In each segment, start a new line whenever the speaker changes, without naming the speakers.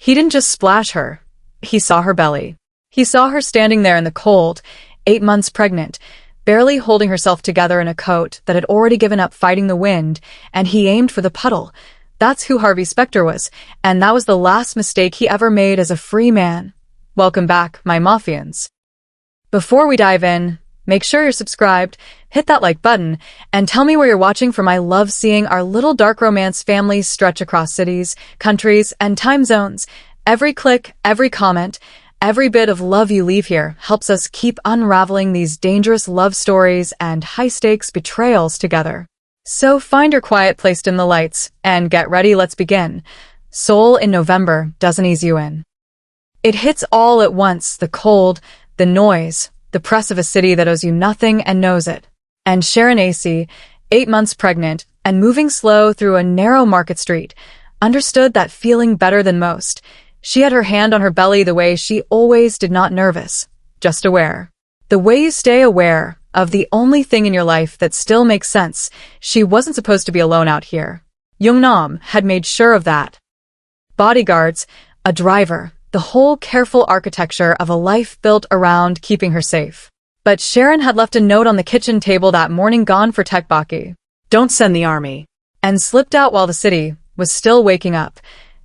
He didn't just splash her. He saw her belly. He saw her standing there in the cold, 8 months pregnant, barely holding herself together in a coat that had already given up fighting the wind, and he aimed for the puddle. That's who Harvey Specter was, and that was the last mistake he ever made as a free man. Welcome back, my Mafians. Before we dive in, make sure you're subscribed, hit that like button, and tell me where you're watching from. I love seeing our little dark romance families stretch across cities, countries, and time zones. Every click, every comment, every bit of love you leave here helps us keep unraveling these dangerous love stories and high-stakes betrayals together. So find your quiet place in the lights, and get ready, let's begin. Seoul in November doesn't ease you in. It hits all at once, the cold, the noise, the press of a city that owes you nothing and knows it. And Sharon, 8 months pregnant, and moving slow through a narrow market street, understood that feeling better than most. She had her hand on her belly the way she always did, not nervous, just aware. The way you stay aware of the only thing in your life that still makes sense. She wasn't supposed to be alone out here. Jung-nam had made sure of that. Bodyguards, a driver, the whole careful architecture of a life built around keeping her safe. But Sharon had left a note on the kitchen table that morning, gone for tteokbokki. Don't send the army. And slipped out while the city was still waking up.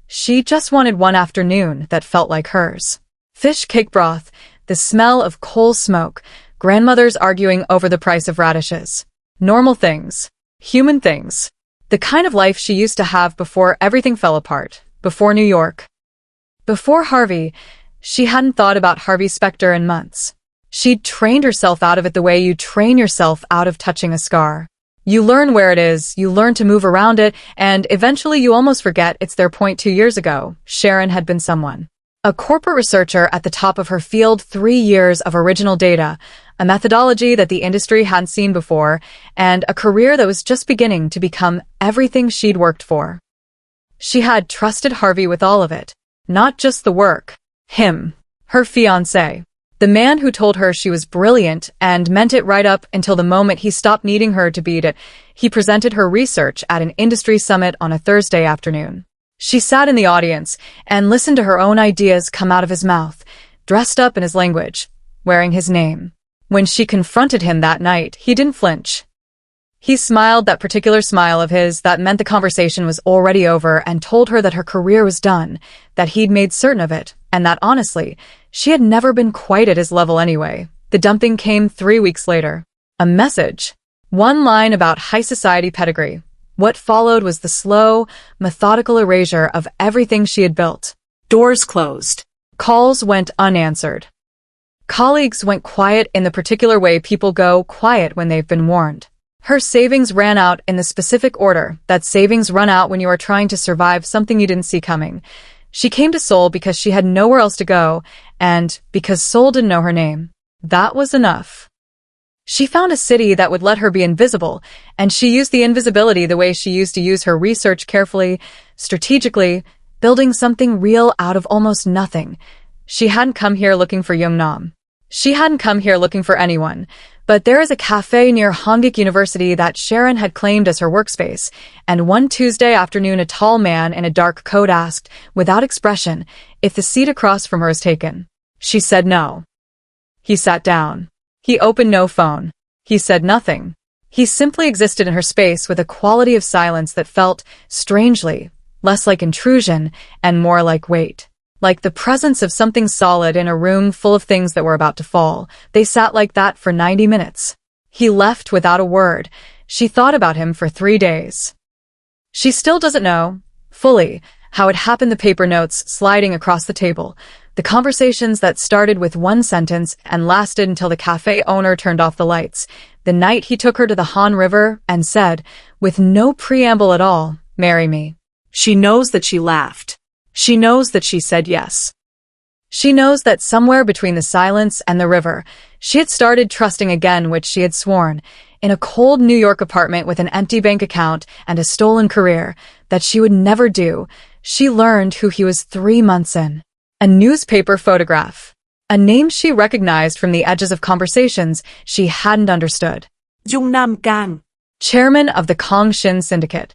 She just wanted one afternoon that felt like hers. Fish cake broth, the smell of coal smoke, grandmothers arguing over the price of radishes. Normal things. Human things. The kind of life she used to have before everything fell apart. Before New York. Before Harvey. She hadn't thought about Harvey Specter in months. She'd trained herself out of it the way you train yourself out of touching a scar. You learn where it is, you learn to move around it, and eventually you almost forget it's their point. 2 years ago, Sharon had been someone. A corporate researcher at the top of her field, 3 years of original data, a methodology that the industry hadn't seen before, and a career that was just beginning to become everything she'd worked for. She had trusted Harvey with all of it, not just the work. Him, her fiancé. The man who told her she was brilliant and meant it right up until the moment he stopped needing her to beat it. He presented her research at an industry summit on a Thursday afternoon. She sat in the audience and listened to her own ideas come out of his mouth, dressed up in his language, wearing his name. When she confronted him that night, he didn't flinch. He smiled, that particular smile of his that meant the conversation was already over, and told her that her career was done, that he'd made certain of it, and that honestly, she had never been quite at his level anyway. The dumping came 3 weeks later. A message. One line about high society pedigree. What followed was the slow, methodical erasure of everything she had built. Doors closed. Calls went unanswered. Colleagues went quiet in the particular way people go quiet when they've been warned. Her savings ran out in the specific order that savings run out when you are trying to survive something you didn't see coming. She came to Seoul because she had nowhere else to go, and because Seoul didn't know her name. That was enough. She found a city that would let her be invisible, and she used the invisibility the way she used to use her research, carefully, strategically, building something real out of almost nothing. She hadn't come here looking for Jung-nam. She hadn't come here looking for anyone. But there is a cafe near Hongik University that Sharon had claimed as her workspace, and one Tuesday afternoon a tall man in a dark coat asked, without expression, if the seat across from her was taken. She said no. He sat down. He opened no phone. He said nothing. He simply existed in her space with a quality of silence that felt, strangely, less like intrusion and more like weight. Like the presence of something solid in a room full of things that were about to fall. They sat like that for 90 minutes. He left without a word. She thought about him for 3 days. She still doesn't know, fully, how it happened. The paper notes sliding across the table. The conversations that started with one sentence and lasted until the cafe owner turned off the lights. The night he took her to the Han River and said, with no preamble at all, "Marry me." She knows that she laughed. She knows that she said yes. She knows that somewhere between the silence and the river, she had started trusting again, which she had sworn, in a cold New York apartment with an empty bank account and a stolen career, that she would never do. She learned who he was 3 months in. A newspaper photograph. A name she recognized from the edges of conversations she hadn't understood.
Jung-nam Kang,
Chairman of the Kong Shin Syndicate.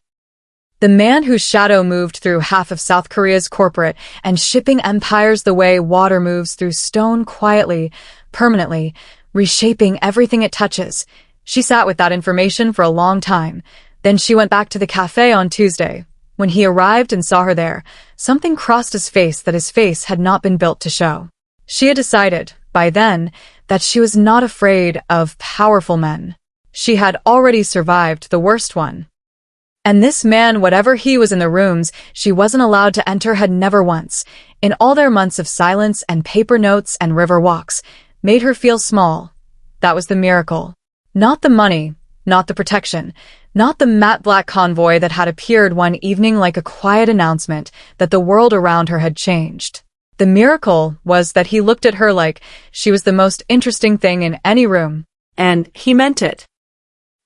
The man whose shadow moved through half of South Korea's corporate and shipping empires the way water moves through stone quietly, permanently, reshaping everything it touches. She sat with that information for a long time. Then she went back to the cafe on Tuesday. When he arrived and saw her there, something crossed his face that his face had not been built to show. She had decided, by then, that she was not afraid of powerful men. She had already survived the worst one. And this man, whatever he was in the rooms she wasn't allowed to enter, had never once, in all their months of silence and paper notes and river walks, made her feel small. That was the miracle. Not the money, not the protection, not the matte black convoy that had appeared one evening like a quiet announcement that the world around her had changed. The miracle was that he looked at her like she was the most interesting thing in any room. And he meant it.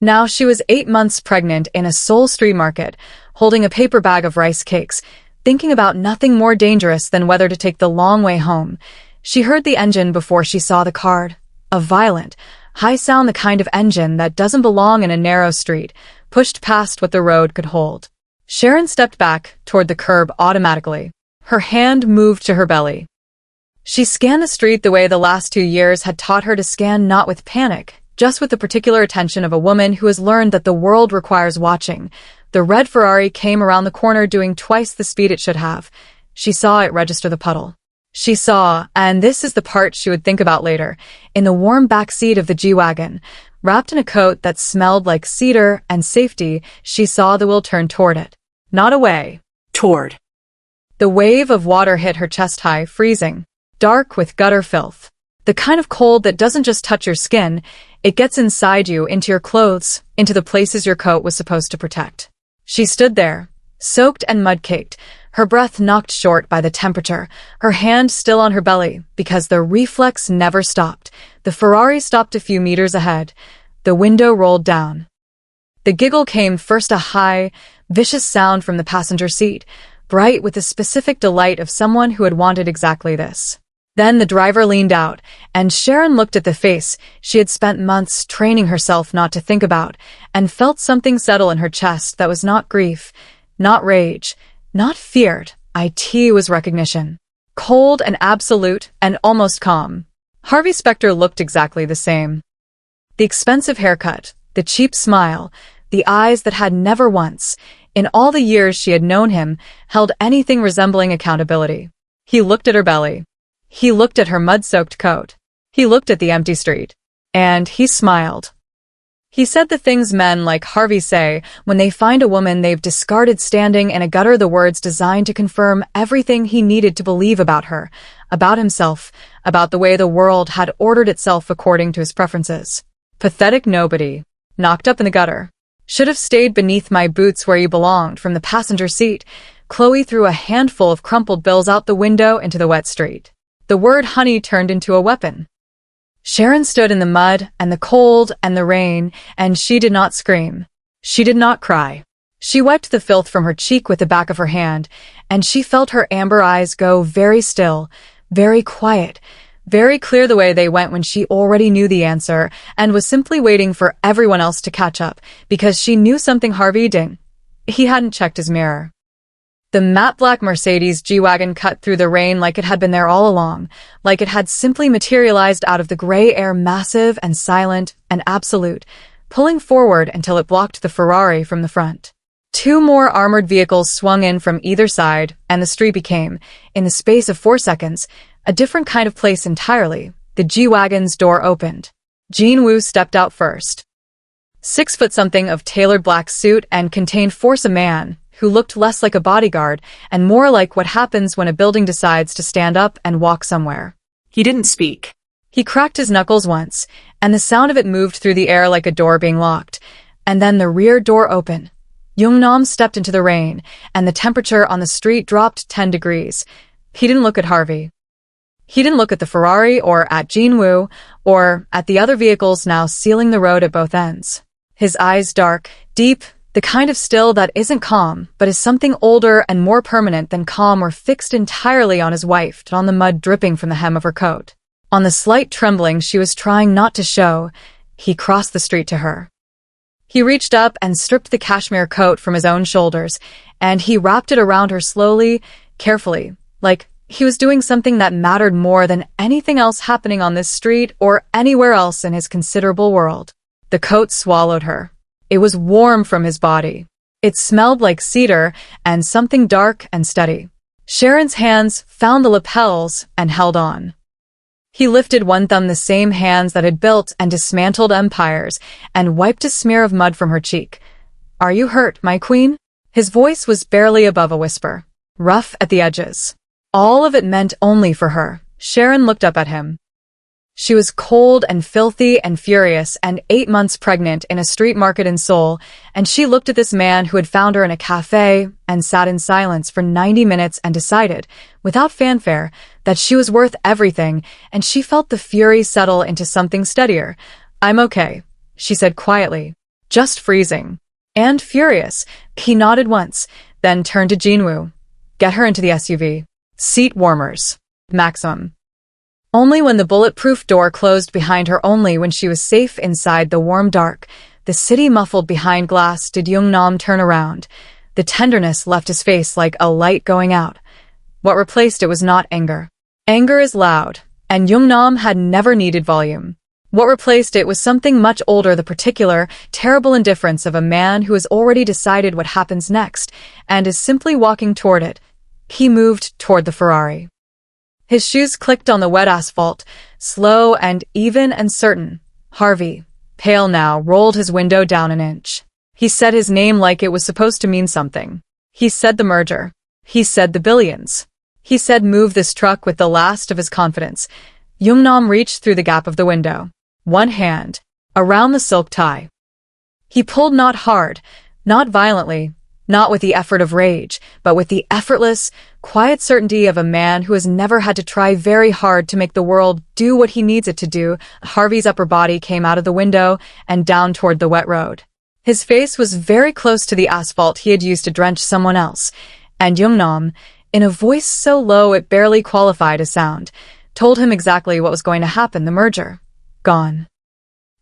Now she was 8 months pregnant in a Seoul street market, holding a paper bag of rice cakes, thinking about nothing more dangerous than whether to take the long way home. She heard the engine before she saw the card. A violent, high sound, the kind of engine that doesn't belong in a narrow street, pushed past what the road could hold. Sharon stepped back toward the curb automatically. Her hand moved to her belly. She scanned the street the way the last 2 years had taught her to scan, not with panic, just with the particular attention of a woman who has learned that the world requires watching. The red Ferrari came around the corner doing twice the speed it should have. She saw it register the puddle. She saw, and this is the part she would think about later, in the warm back seat of the G-Wagon, wrapped in a coat that smelled like cedar and safety, she saw the wheel turn toward it. Not away. Toward. The wave of water hit her chest high, freezing, dark with gutter filth. The kind of cold that doesn't just touch your skin, it gets inside you, into your clothes, into the places your coat was supposed to protect. She stood there, soaked and mud-caked, her breath knocked short by the temperature, her hand still on her belly, because the reflex never stopped. The Ferrari stopped a few meters ahead. The window rolled down. The giggle came first, a high, vicious sound from the passenger seat, bright with the specific delight of someone who had wanted exactly this. Then the driver leaned out, and Sharon looked at the face she had spent months training herself not to think about, and felt something settle in her chest that was not grief, not rage, not feared. It was recognition. Cold and absolute and almost calm. Harvey Specter looked exactly the same. The expensive haircut, the cheap smile, the eyes that had never once, in all the years she had known him, held anything resembling accountability. He looked at her belly. He looked at her mud-soaked coat. He looked at the empty street. And he smiled. He said the things men like Harvey say when they find a woman they've discarded standing in a gutter, the words designed to confirm everything he needed to believe about her, about himself, about the way the world had ordered itself according to his preferences. Pathetic nobody. Knocked up in the gutter. Should have stayed beneath my boots where you belonged. From the passenger seat, Chloe threw a handful of crumpled bills out the window into the wet street. The word honey turned into a weapon. Sharon stood in the mud and the cold and the rain, and she did not scream. She did not cry. She wiped the filth from her cheek with the back of her hand, and she felt her amber eyes go very still, very quiet, very clear, the way they went when she already knew the answer and was simply waiting for everyone else to catch up, because she knew something Harvey didn't. He hadn't checked his mirror. The matte black Mercedes G-Wagon cut through the rain like it had been there all along, like it had simply materialized out of the gray air, massive and silent and absolute, pulling forward until it blocked the Ferrari from the front. 2 more armored vehicles swung in from either side, and the street became, in the space of 4 seconds, a different kind of place entirely. The G-Wagon's door opened. Jin-woo stepped out first. 6 foot something of tailored black suit and contained force, a man who looked less like a bodyguard and more like what happens when a building decides to stand up and walk somewhere. He didn't speak. He cracked his knuckles once, and the sound of it moved through the air like a door being locked. And then the rear door opened. Jung-nam stepped into the rain, and the temperature on the street dropped 10 degrees. He didn't look at Harvey. He didn't look at the Ferrari or at Jin-woo or at the other vehicles now sealing the road at both ends. His eyes dark, deep, the kind of still that isn't calm, but is something older and more permanent than calm, were fixed entirely on his wife, on the mud dripping from the hem of her coat, on the slight trembling she was trying not to show. He crossed the street to her. He reached up and stripped the cashmere coat from his own shoulders, and he wrapped it around her slowly, carefully, like he was doing something that mattered more than anything else happening on this street or anywhere else in his considerable world. The coat swallowed her. It was warm from his body. It smelled like cedar and something dark and steady. Sharon's hands found the lapels and held on. He lifted one thumb, the same hands that had built and dismantled empires, and wiped a smear of mud from her cheek. "Are you hurt, my queen?" His voice was barely above a whisper, rough at the edges. All of it meant only for her. Sharon looked up at him. She was cold and filthy and furious and 8 months pregnant in a street market in Seoul, and she looked at this man who had found her in a cafe and sat in silence for 90 minutes and decided, without fanfare, that she was worth everything, and she felt the fury settle into something steadier. "I'm okay," she said quietly. "Just freezing." And furious, he nodded once, then turned to Jinwoo. "Get her into the SUV. Seat warmers. Maximum." Only when the bulletproof door closed behind her, only when she was safe inside the warm dark, the city muffled behind glass, did Jung-nam turn around. The tenderness left his face like a light going out. What replaced it was not anger. Anger is loud, and Jung-nam had never needed volume. What replaced it was something much older, the particular, terrible indifference of a man who has already decided what happens next, and is simply walking toward it. He moved toward the Ferrari. His shoes clicked on the wet asphalt, slow and even and certain. Harvey, pale now, rolled his window down an inch. He said his name like it was supposed to mean something. He said the merger. He said the billions. He said move this truck with the last of his confidence. Jung-nam reached through the gap of the window, one hand around the silk tie. He pulled, not hard, not violently, not with the effort of rage, but with the effortless, quiet certainty of a man who has never had to try very hard to make the world do what he needs it to do. Harvey's upper body came out of the window and down toward the wet road. His face was very close to the asphalt he had used to drench someone else, and Jung-nam, in a voice so low it barely qualified as sound, told him exactly what was going to happen. The merger. Gone.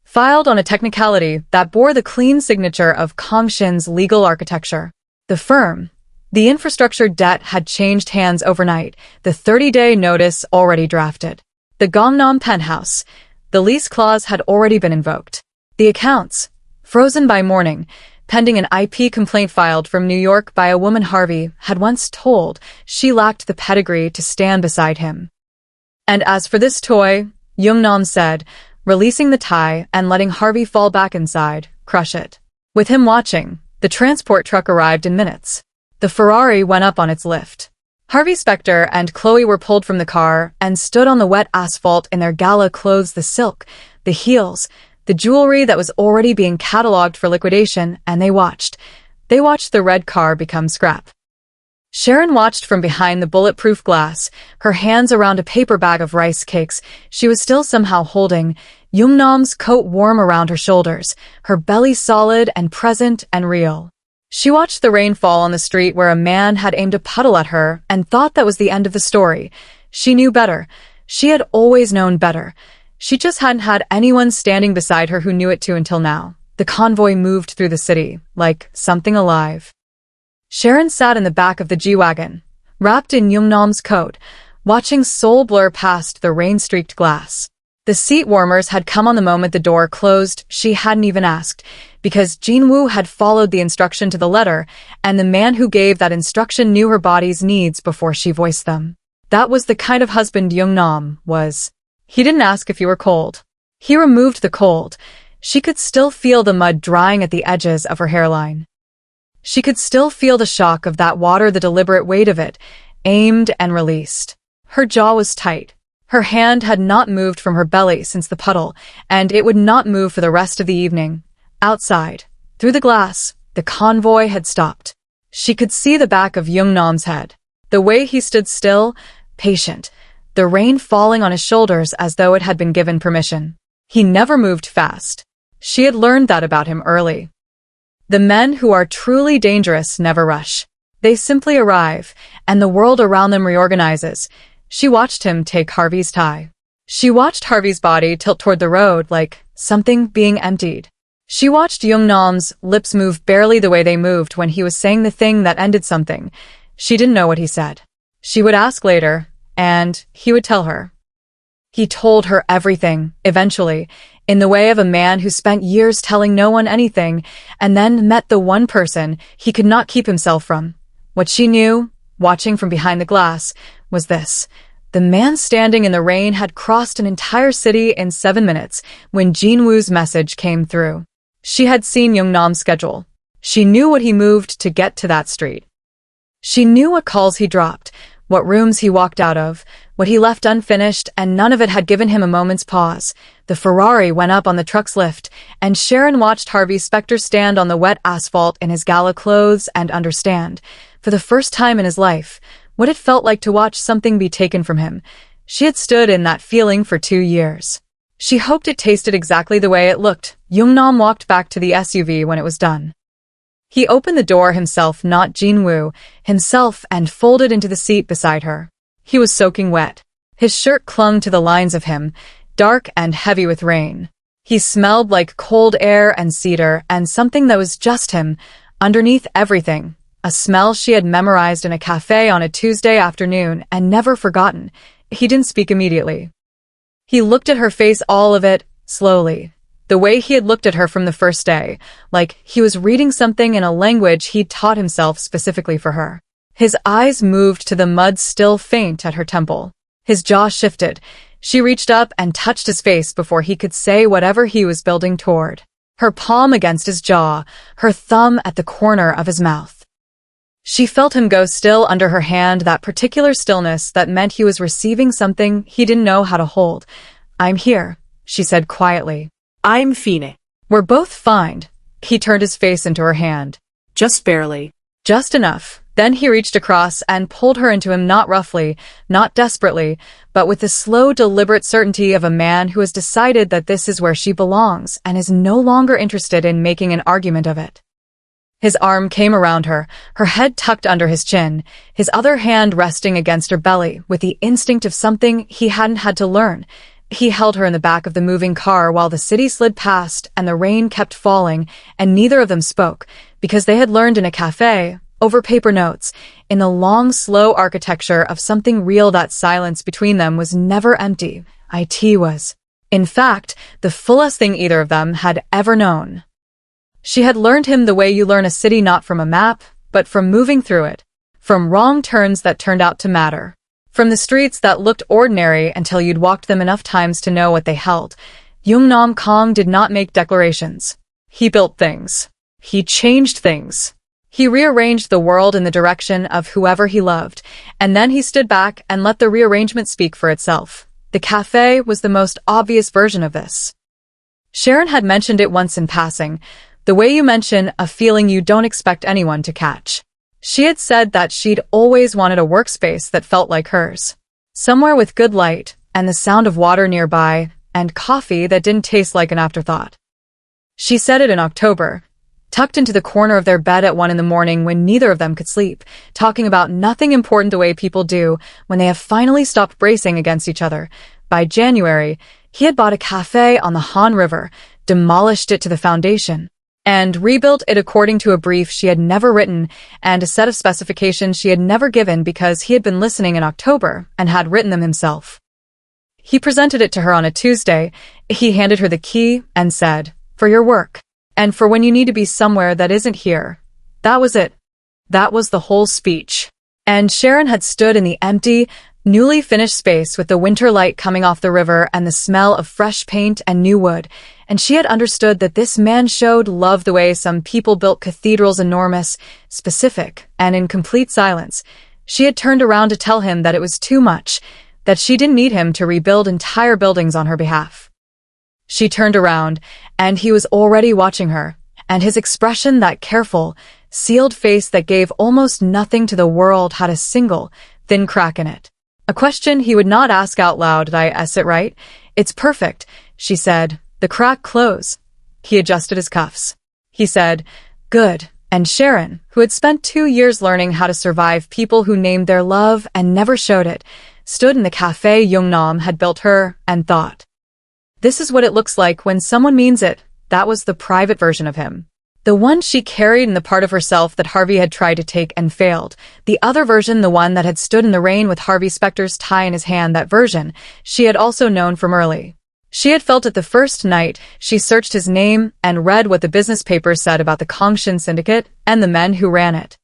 Filed on a technicality that bore the clean signature of Kongshin's legal architecture. The firm, the infrastructure debt had changed hands overnight, the 30-day notice already drafted. The Jung-nam penthouse, the lease clause had already been invoked. The accounts, frozen by morning, pending an IP complaint filed from New York by a woman Harvey had once told she lacked the pedigree to stand beside him. And as for this toy, Jung-nam said, releasing the tie and letting Harvey fall back inside, crush it. With him watching, the transport truck arrived in minutes. The Ferrari went up on its lift. Harvey Specter and Chloe were pulled from the car and stood on the wet asphalt in their gala clothes, the silk, the heels, the jewelry that was already being catalogued for liquidation, and they watched. They watched the red car become scrap. Sharon watched from behind the bulletproof glass, her hands around a paper bag of rice cakes. She was still somehow holding Jung-nam's coat warm around her shoulders, her belly solid and present and real. She watched the rain fall on the street where a man had aimed a puddle at her and thought that was the end of the story. She knew better. She had always known better. She just hadn't had anyone standing beside her who knew it too until now. The convoy moved through the city, like something alive. Sharon sat in the back of the G-Wagon, wrapped in Jung-nam's coat, watching Seoul blur past the rain-streaked glass. The seat warmers had come on the moment the door closed. She hadn't even asked, because Jinwoo had followed the instruction to the letter, and the man who gave that instruction knew her body's needs before she voiced them. That was the kind of husband Jung-nam was. He didn't ask if you were cold. He removed the cold. She could still feel the mud drying at the edges of her hairline. She could still feel the shock of that water, the deliberate weight of it, aimed and released. Her jaw was tight. Her hand had not moved from her belly since the puddle, and it would not move for the rest of the evening. Outside, through the glass, the convoy had stopped. She could see the back of Jung-nam's head, the way he stood still, patient, the rain falling on his shoulders as though it had been given permission. He never moved fast. She had learned that about him early. The men who are truly dangerous never rush. They simply arrive, and the world around them reorganizes. She watched him take Harvey's tie. She watched Harvey's body tilt toward the road like something being emptied. She watched Jung-nam's lips move barely the way they moved when he was saying the thing that ended something. She didn't know what he said. She would ask later, and he would tell her. He told her everything, eventually, in the way of a man who spent years telling no one anything, and then met the one person he could not keep himself from. What she knew, watching from behind the glass, was this. The man standing in the rain had crossed an entire city in 7 minutes when Jin-woo's message came through. She had seen Jung-nam's schedule. She knew what he moved to get to that street. She knew what calls he dropped, what rooms he walked out of, what he left unfinished, and none of it had given him a moment's pause. The Ferrari went up on the truck's lift, and Sharon watched Harvey Specter stand on the wet asphalt in his gala clothes and understand, for the first time in his life, what it felt like to watch something be taken from him. She had stood in that feeling for 2 years. She hoped it tasted exactly the way it looked. Jung-nam walked back to the SUV when it was done. He opened the door himself, not Jin-woo, himself, and folded into the seat beside her. He was soaking wet. His shirt clung to the lines of him, dark and heavy with rain. He smelled like cold air and cedar and something that was just him, underneath everything. A smell she had memorized in a cafe on a Tuesday afternoon and never forgotten. He didn't speak immediately. He looked at her face, all of it, slowly. The way he had looked at her from the first day, like he was reading something in a language he'd taught himself specifically for her. His eyes moved to the mud still faint at her temple. His jaw shifted. She reached up and touched his face before he could say whatever he was building toward. Her palm against his jaw, her thumb at the corner of his mouth. She felt him go still under her hand, that particular stillness that meant he was receiving something he didn't know how to hold. "I'm here," she said quietly.
"I'm fine."
"We're both fine." He turned his face into her hand.
"Just barely."
Just enough. Then he reached across and pulled her into him, not roughly, not desperately, but with the slow, deliberate certainty of a man who has decided that this is where she belongs and is no longer interested in making an argument of it. His arm came around her head tucked under his chin, his other hand resting against her belly with the instinct of something he hadn't had to learn. He held her in the back of the moving car while the city slid past and the rain kept falling, and neither of them spoke, because they had learned in a cafe, over paper notes, in the long, slow architecture of something real, that silence between them was never empty. It was, in fact, the fullest thing either of them had ever known. She had learned him the way you learn a city, not from a map, but from moving through it, from wrong turns that turned out to matter, from the streets that looked ordinary until you'd walked them enough times to know what they held. Jung-nam Kong did not make declarations. He built things. He changed things. He rearranged the world in the direction of whoever he loved, and then he stood back and let the rearrangement speak for itself. The cafe was the most obvious version of this. Sharon had mentioned it once in passing, the way you mention a feeling you don't expect anyone to catch. She had said that she'd always wanted a workspace that felt like hers. Somewhere with good light, and the sound of water nearby, and coffee that didn't taste like an afterthought. She said it in October, tucked into the corner of their bed at 1 a.m. when neither of them could sleep, talking about nothing important the way people do when they have finally stopped bracing against each other. By January, he had bought a cafe on the Han River, demolished it to the foundation, and rebuilt it according to a brief she had never written and a set of specifications she had never given, because he had been listening in October and had written them himself. He presented it to her on a Tuesday. He handed her the key and said, "For your work. And for when you need to be somewhere that isn't here." That was it. That was the whole speech. And Sharon had stood in the empty, newly finished space with the winter light coming off the river and the smell of fresh paint and new wood, and she had understood that this man showed love the way some people built cathedrals, enormous, specific, and in complete silence. She had turned around to tell him that it was too much, that she didn't need him to rebuild entire buildings on her behalf. She turned around, and he was already watching her, and his expression, that careful, sealed face that gave almost nothing to the world, had a single, thin crack in it. A question he would not ask out loud. "Did I it right?" "It's perfect," she said. The crack close. He adjusted his cuffs. He said, "Good." And Sharon, who had spent 2 years learning how to survive people who named their love and never showed it, stood in the cafe Jung-nam had built her and thought, "This is what it looks like when someone means it, That was the private version of him. The one she carried in the part of herself that Harvey had tried to take and failed. The other version, the one that had stood in the rain with Harvey Specter's tie in his hand, that version she had also known from early. She had felt it the first night she searched his name and read what the business papers said about the Kongshin Syndicate and the men who ran it.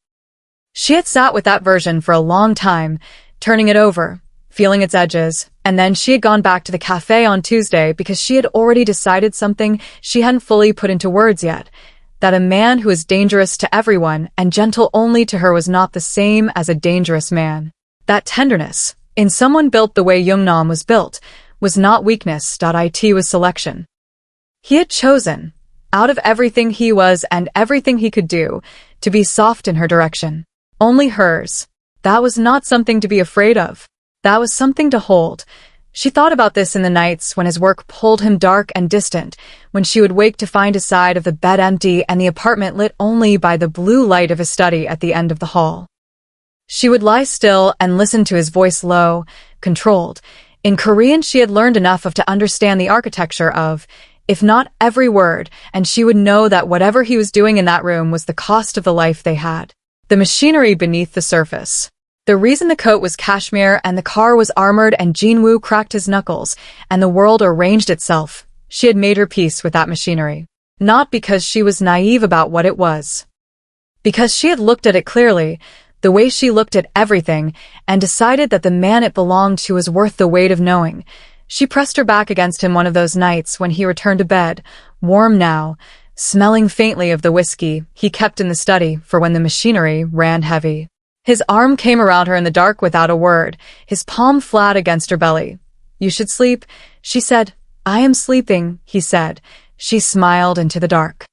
She had sat with that version for a long time, turning it over, feeling its edges, and then she had gone back to the cafe on Tuesday because she had already decided something she hadn't fully put into words yet, that a man who is dangerous to everyone and gentle only to her was not the same as a dangerous man. That tenderness, in someone built the way Jung-nam was built, was not weakness. It was selection. He had chosen, out of everything he was and everything he could do, to be soft in her direction. Only hers. That was not something to be afraid of. That was something to hold. She thought about this in the nights when his work pulled him dark and distant, when she would wake to find his side of the bed empty and the apartment lit only by the blue light of his study at the end of the hall. She would lie still and listen to his voice, low, controlled. In Korean she had learned enough to understand the architecture of, if not every word, and she would know that whatever he was doing in that room was the cost of the life they had. The machinery beneath the surface. The reason the coat was cashmere and the car was armored and Jin-woo cracked his knuckles and the world arranged itself. She had made her peace with that machinery. Not because she was naive about what it was. Because she had looked at it clearly, the way she looked at everything, and decided that the man it belonged to was worth the weight of knowing. She pressed her back against him one of those nights when he returned to bed, warm now, smelling faintly of the whiskey he kept in the study for when the machinery ran heavy. His arm came around her in the dark without a word, his palm flat against her belly. "You should sleep," she said. "I am sleeping," he said. She smiled into the dark.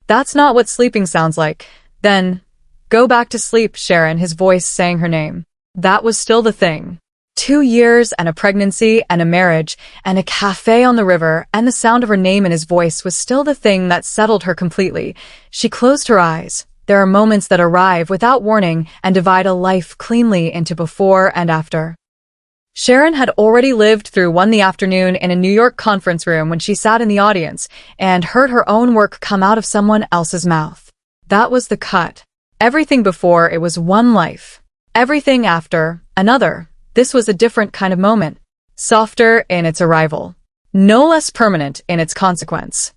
"That's not what sleeping sounds like." "Then, go back to sleep, Sharon," his voice sang her name. That was still the thing. 2 years and a pregnancy and a marriage and a cafe on the river and the sound of her name in his voice was still the thing that settled her completely. She closed her eyes. There are moments that arrive without warning and divide a life cleanly into before and after. Sharon had already lived through one the afternoon in a New York conference room when she sat in the audience and heard her own work come out of someone else's mouth. That was the cut. Everything before it was one life. Everything after, another. This was a different kind of moment. Softer in its arrival. No less permanent in its consequence.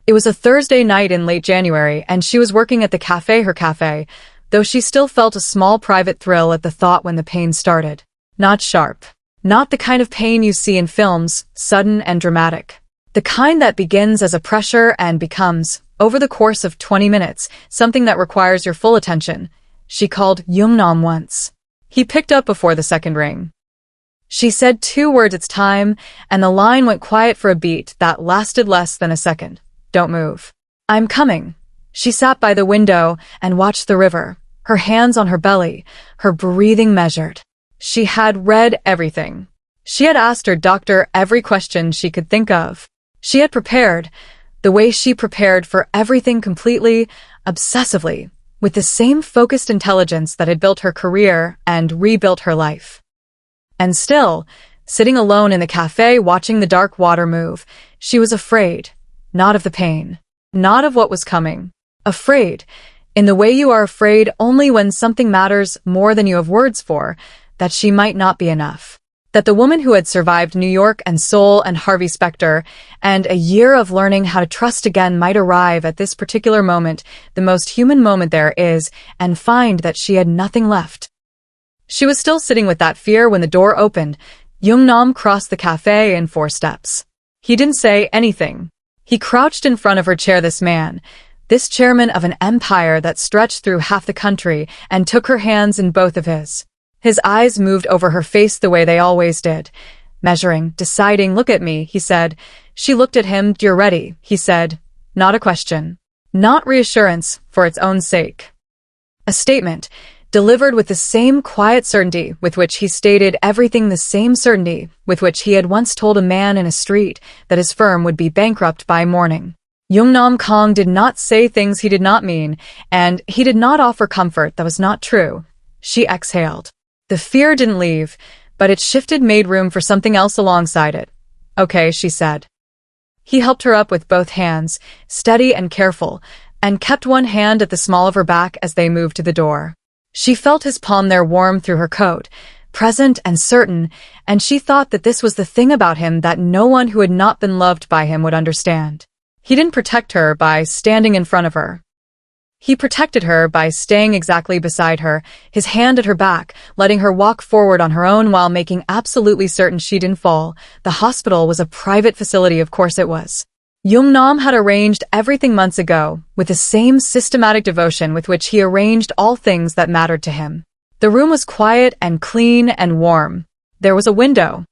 It was a Thursday night in late January, and she was working at the cafe, her cafe, though she still felt a small private thrill at the thought when the pain started. Not sharp. Not the kind of pain you see in films, sudden and dramatic. The kind that begins as a pressure and becomes, over the course of 20 minutes, something that requires your full attention. She called Jung-nam once. He picked up before the second ring. She said 2 words, "It's time," and the line went quiet for a beat that lasted less than a second. "Don't move. I'm coming." She sat by the window and watched the river, her hands on her belly, her breathing measured. She had read everything. She had asked her doctor every question she could think of. She had prepared, the way she prepared for everything, completely, obsessively, with the same focused intelligence that had built her career and rebuilt her life. And still, sitting alone in the cafe watching the dark water move, she was afraid, not of the pain, not of what was coming. Afraid, in the way you are afraid only when something matters more than you have words for, that she might not be enough. That the woman who had survived New York and Seoul and Harvey Specter and a year of learning how to trust again might arrive at this particular moment, the most human moment there is, and find that she had nothing left. She was still sitting with that fear when the door opened. Jung-nam crossed the cafe in 4 steps. He didn't say anything. He crouched in front of her chair, this man, this chairman of an empire that stretched through half the country, and took her hands in both of his. His eyes moved over her face the way they always did, measuring, deciding. "Look at me," he said. She looked at him. "You're ready," he said. Not a question. Not reassurance, for its own sake. A statement, delivered with the same quiet certainty with which he stated everything, the same certainty with which he had once told a man in a street that his firm would be bankrupt by morning. Jung-nam Kong did not say things he did not mean, and he did not offer comfort that was not true. She exhaled. The fear didn't leave, but it shifted, made room for something else alongside it. "Okay," she said. He helped her up with both hands, steady and careful, and kept one hand at the small of her back as they moved to the door. She felt his palm there warm through her coat, present and certain, and she thought that this was the thing about him that no one who had not been loved by him would understand. He didn't protect her by standing in front of her. He protected her by staying exactly beside her, his hand at her back, letting her walk forward on her own while making absolutely certain she didn't fall. The hospital was a private facility, of course it was. Jung-nam had arranged everything months ago, with the same systematic devotion with which he arranged all things that mattered to him. The room was quiet and clean and warm. There was a window.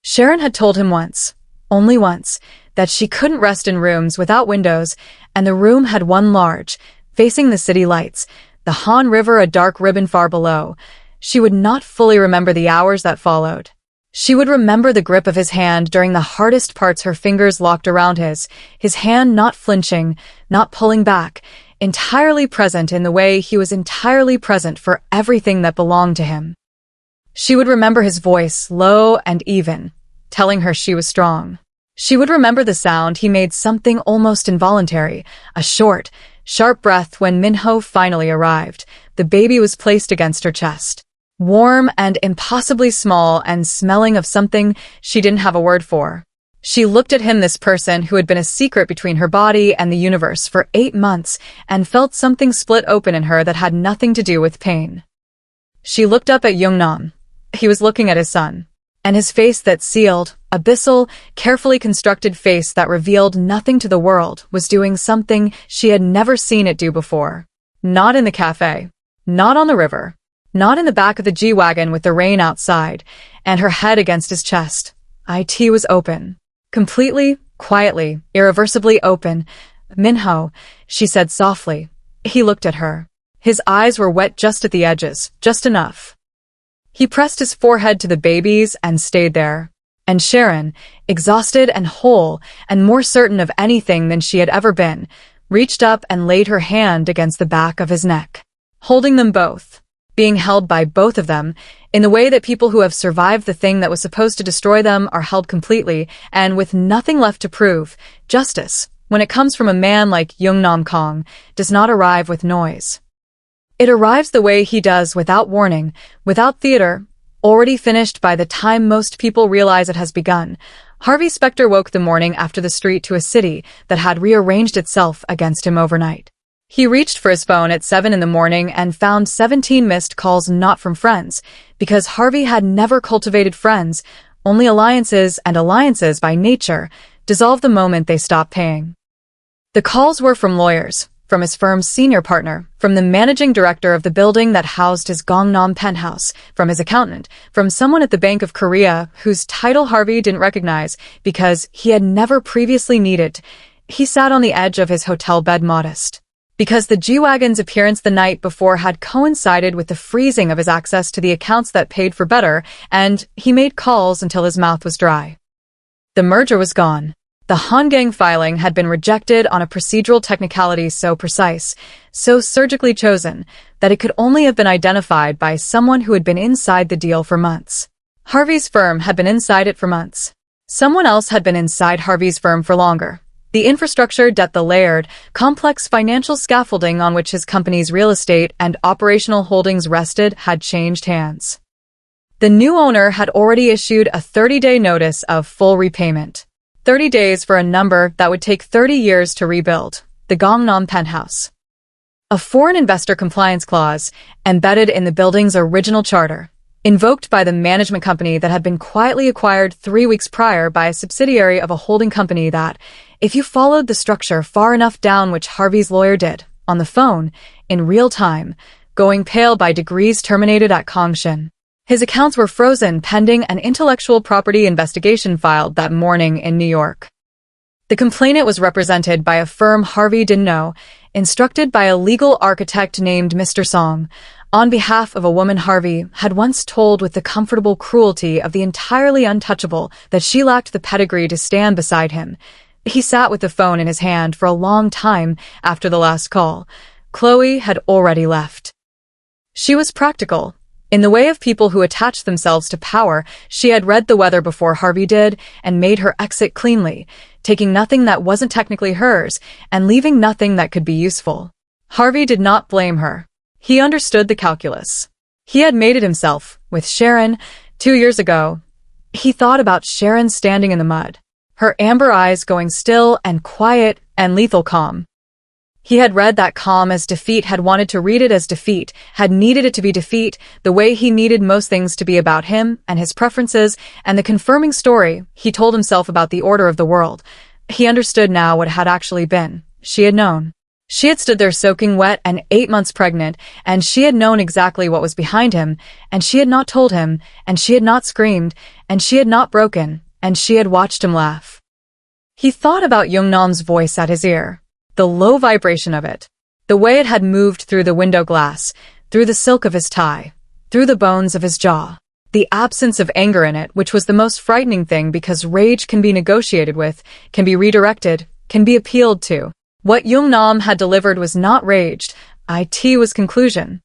Sharon had told him once, only once, that she couldn't rest in rooms without windows, and the room had one large, facing the city lights, the Han River a dark ribbon far below. She would not fully remember the hours that followed. She would remember the grip of his hand during the hardest parts, her fingers locked around his hand not flinching, not pulling back, entirely present in the way he was entirely present for everything that belonged to him. She would remember his voice, low and even, telling her she was strong. She would remember the sound he made, something almost involuntary, a short, sharp breath when Minho finally arrived. The baby was placed against her chest. Warm and impossibly small and smelling of something she didn't have a word for. She looked at him, this person who had been a secret between her body and the universe for 8 months, and felt something split open in her that had nothing to do with pain. She looked up at Jung-nam. He was looking at his son. And his face, that sealed, abyssal, carefully constructed face that revealed nothing to the world, was doing something she had never seen it do before. Not in the cafe. Not on the river. Not in the back of the G-Wagon with the rain outside, and her head against his chest. It was open. Completely, quietly, irreversibly open. "Minho," she said softly. He looked at her. His eyes were wet just at the edges, just enough. He pressed his forehead to the baby's and stayed there. And Sharon, exhausted and whole, and more certain of anything than she had ever been, reached up and laid her hand against the back of his neck. Holding them both. Being held by both of them, in the way that people who have survived the thing that was supposed to destroy them are held completely, and with nothing left to prove. Justice, when it comes from a man like Jung-nam Kong, does not arrive with noise. It arrives the way he does, without warning, without theater, already finished by the time most people realize it has begun. Harvey Specter woke the morning after the street to a city that had rearranged itself against him overnight. He reached for his phone at 7 in the morning and found 17 missed calls, not from friends, because Harvey had never cultivated friends, only alliances, and alliances by nature dissolve the moment they stop paying. The calls were from lawyers, from his firm's senior partner, from the managing director of the building that housed his Gangnam penthouse, from his accountant, from someone at the Bank of Korea whose title Harvey didn't recognize because he had never previously needed. He sat on the edge of his hotel bed, modest. Because the G-Wagon's appearance the night before had coincided with the freezing of his access to the accounts that paid for better, and he made calls until his mouth was dry. The merger was gone. The Hangang filing had been rejected on a procedural technicality so precise, so surgically chosen, that it could only have been identified by someone who had been inside the deal for months. Harvey's firm had been inside it for months. Someone else had been inside Harvey's firm for longer. The infrastructure debt, the layered, complex financial scaffolding on which his company's real estate and operational holdings rested had changed hands. The new owner had already issued a 30-day notice of full repayment. 30 days for a number that would take 30 years to rebuild, the Gangnam penthouse. A foreign investor compliance clause embedded in the building's original charter, invoked by the management company that had been quietly acquired 3 weeks prior by a subsidiary of a holding company that, if you followed the structure far enough down, which Harvey's lawyer did, on the phone, in real time, going pale by degrees, terminated at Kongshin. His accounts were frozen pending an intellectual property investigation filed that morning in New York. The complainant was represented by a firm Harvey didn't know, instructed by a legal architect named Mr. Song, on behalf of a woman Harvey had once told with the comfortable cruelty of the entirely untouchable that she lacked the pedigree to stand beside him. He sat with the phone in his hand for a long time after the last call. Chloe had already left. She was practical. In the way of people who attach themselves to power, she had read the weather before Harvey did and made her exit cleanly, taking nothing that wasn't technically hers and leaving nothing that could be useful. Harvey did not blame her. He understood the calculus. He had made it himself, with Sharon, 2 years ago. He thought about Sharon standing in the mud, her amber eyes going still and quiet and lethal calm. He had read that calm as defeat, had wanted to read it as defeat, had needed it to be defeat, the way he needed most things to be about him and his preferences and the confirming story he told himself about the order of the world. He understood now what had actually been. She had known. She had stood there soaking wet and 8 months pregnant, and she had known exactly what was behind him, and she had not told him, and she had not screamed, and she had not broken, and she had watched him laugh. He thought about Jung-nam's voice at his ear. The low vibration of it, the way it had moved through the window glass, through the silk of his tie, through the bones of his jaw, the absence of anger in it, which was the most frightening thing because rage can be negotiated with, can be redirected, can be appealed to. What Jung-nam had delivered was not rage, it was conclusion.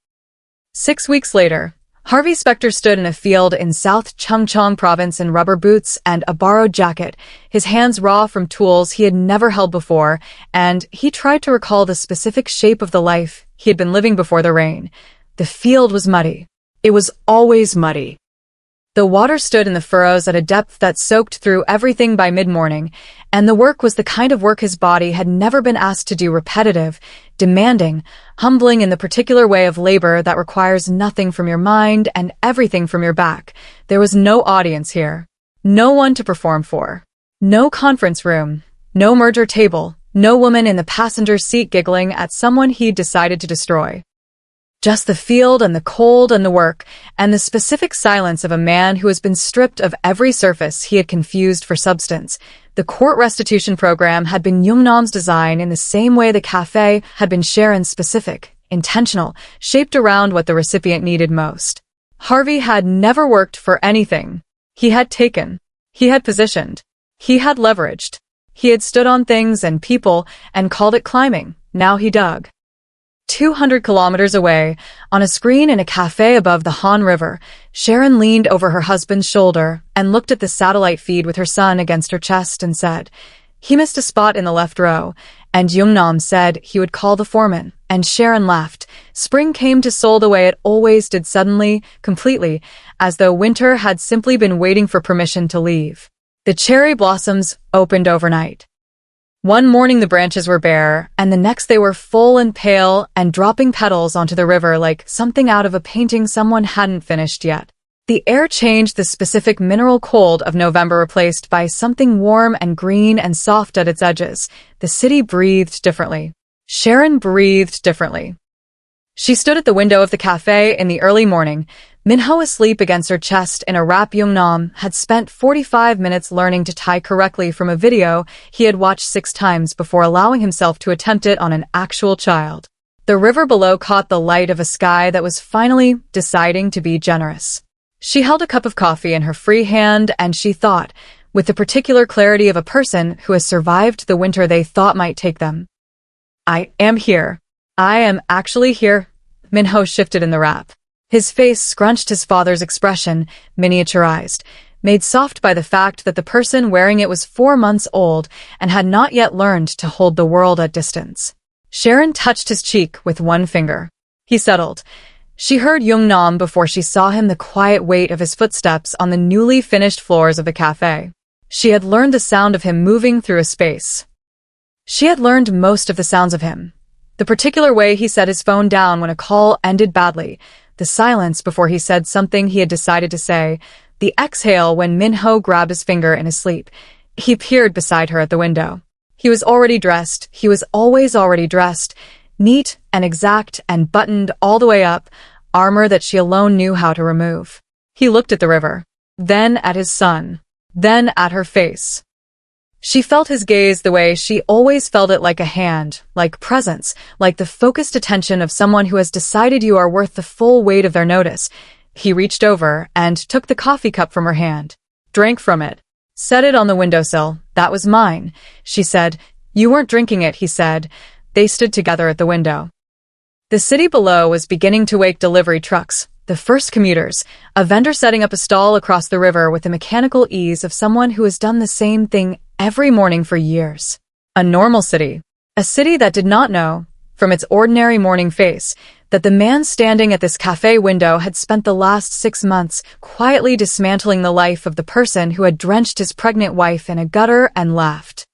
6 weeks later, Harvey Specter stood in a field in South Chungcheong province in rubber boots and a borrowed jacket, his hands raw from tools he had never held before, and he tried to recall the specific shape of the life he had been living before the rain. The field was muddy. It was always muddy. The water stood in the furrows at a depth that soaked through everything by mid-morning, and the work was the kind of work his body had never been asked to do, repetitive, demanding, humbling in the particular way of labor that requires nothing from your mind and everything from your back. There was no audience here, no one to perform for, no conference room, no merger table, no woman in the passenger seat giggling at someone he'd decided to destroy. Just the field and the cold and the work, and the specific silence of a man who has been stripped of every surface he had confused for substance. The court restitution program had been Jung-nam's design in the same way the cafe had been Sharon's, specific, intentional, shaped around what the recipient needed most. Harvey had never worked for anything. He had taken. He had positioned. He had leveraged. He had stood on things and people and called it climbing. Now he dug. 200 kilometers away, on a screen in a cafe above the Han River, Sharon leaned over her husband's shoulder and looked at the satellite feed with her son against her chest and said, "He missed a spot in the left row," and Jung-nam said he would call the foreman, and Sharon laughed. Spring came to Seoul the way it always did, suddenly, completely, as though winter had simply been waiting for permission to leave. The cherry blossoms opened overnight. One morning the branches were bare, and the next they were full and pale and dropping petals onto the river like something out of a painting someone hadn't finished yet. The air changed, the specific mineral cold of November replaced by something warm and green and soft at its edges. The city breathed differently. Sharon breathed differently. She stood at the window of the cafe in the early morning, Minho asleep against her chest in a wrap. Jung-nam had spent 45 minutes learning to tie correctly from a video he had watched 6 times before allowing himself to attempt it on an actual child. The river below caught the light of a sky that was finally deciding to be generous. She held a cup of coffee in her free hand and she thought, with the particular clarity of a person who has survived the winter they thought might take them. "I am here. I am actually here." Minho shifted in the wrap. His face scrunched, his father's expression, miniaturized, made soft by the fact that the person wearing it was 4 months old and had not yet learned to hold the world at distance. Sharon touched his cheek with one finger. He settled. She heard Jung-nam before she saw him, the quiet weight of his footsteps on the newly finished floors of the cafe. She had learned the sound of him moving through a space. She had learned most of the sounds of him. The particular way he set his phone down when a call ended badly, the silence before he said something he had decided to say, the exhale when Minho grabbed his finger in his sleep. He peered beside her at the window. He was already dressed. He was always already dressed, neat and exact and buttoned all the way up, armor that she alone knew how to remove. He looked at the river, then at his son, then at her face. She felt his gaze the way she always felt it, like a hand, like presence, like the focused attention of someone who has decided you are worth the full weight of their notice. He reached over and took the coffee cup from her hand, drank from it, set it on the windowsill. "That was mine," she said. "You weren't drinking it," he said. They stood together at the window. The city below was beginning to wake. Delivery trucks, The first commuters, a vendor setting up a stall across the river with the mechanical ease of someone who has done the same thing every morning for years. A normal city. A city that did not know, from its ordinary morning face, that the man standing at this cafe window had spent the last 6 months quietly dismantling the life of the person who had drenched his pregnant wife in a gutter and left.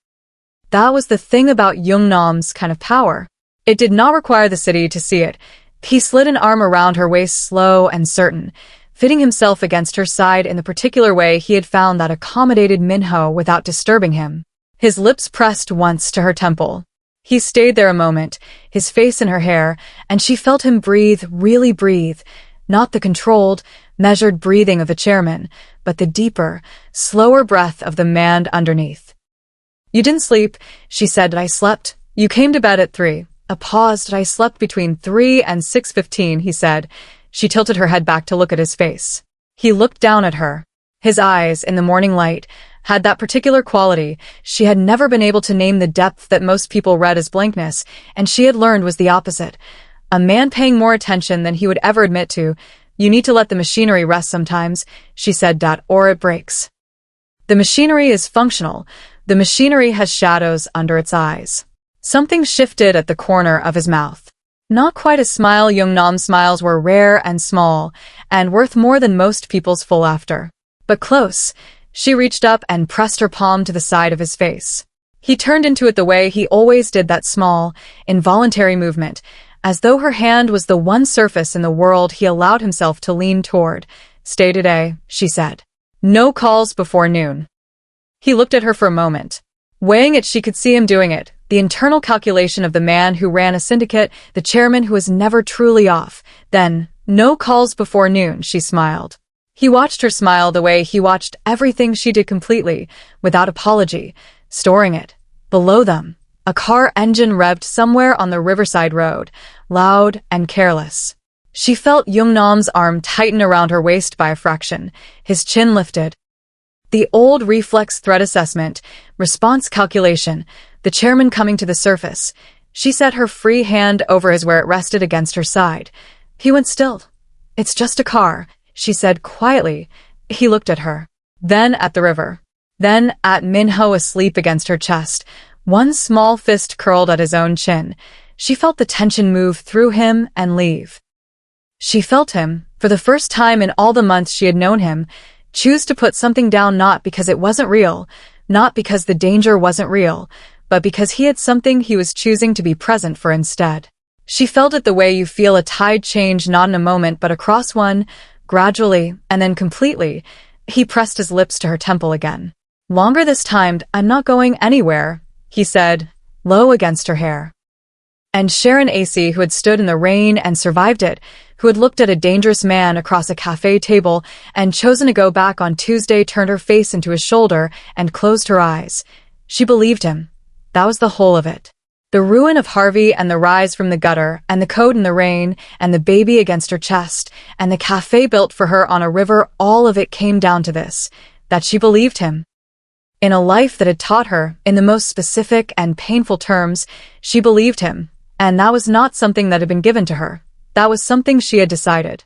That was the thing about Jung-nam's kind of power. It did not require the city to see it. He slid an arm around her waist, slow and certain, fitting himself against her side in the particular way he had found that accommodated Minho without disturbing him. His lips pressed once to her temple. He stayed there a moment, his face in her hair, and she felt him breathe, really breathe, not the controlled, measured breathing of a chairman, but the deeper, slower breath of the man underneath. "You didn't sleep," she said. "I slept. You came to bed at 3. A pause. "I slept between 3 and 6:15, he said. She tilted her head back to look at his face. He looked down at her. His eyes, in the morning light, had that particular quality. She had never been able to name the depth that most people read as blankness, and she had learned was the opposite. A man paying more attention than he would ever admit to. "You need to let the machinery rest sometimes," she said, "or it breaks." The machinery is functional. The machinery has shadows under its eyes. Something shifted at the corner of his mouth. Not quite a smile. Jung-nam's smiles were rare and small, and worth more than most people's full laughter. But close. She reached up and pressed her palm to the side of his face. He turned into it the way he always did, that small, involuntary movement, as though her hand was the one surface in the world he allowed himself to lean toward. "Stay today," she said. "No calls before noon." He looked at her for a moment. Weighing it, she could see him doing it, the internal calculation of the man who ran a syndicate, the chairman who was never truly off. Then, "No calls before noon," she smiled. He watched her smile the way he watched everything she did, completely, without apology, storing it. Below them, a car engine revved somewhere on the riverside road, loud and careless. She felt Jung-nam's arm tighten around her waist by a fraction, his chin lifted. The old reflex threat assessment, response calculation, the chairman coming to the surface. She set her free hand over his where it rested against her side. He went still. "It's just a car," she said quietly. He looked at her. Then at the river. Then at Minho asleep against her chest, one small fist curled at his own chin. She felt the tension move through him and leave. She felt him, for the first time in all the months she had known him, choose to put something down, not because it wasn't real, not because the danger wasn't real, but because he had something he was choosing to be present for instead. She felt it the way you feel a tide change, not in a moment but across one, gradually, and then completely. He pressed his lips to her temple again. "Longer this time. I'm not going anywhere," he said, low against her hair. And Sharon AC, who had stood in the rain and survived it, who had looked at a dangerous man across a cafe table and chosen to go back on Tuesday, turned her face into his shoulder and closed her eyes. She believed him. That was the whole of it. The ruin of Harvey and the rise from the gutter and the coat in the rain and the baby against her chest and the cafe built for her on a river, all of it came down to this, that she believed him. In a life that had taught her, in the most specific and painful terms, she believed him. And that was not something that had been given to her. That was something she had decided.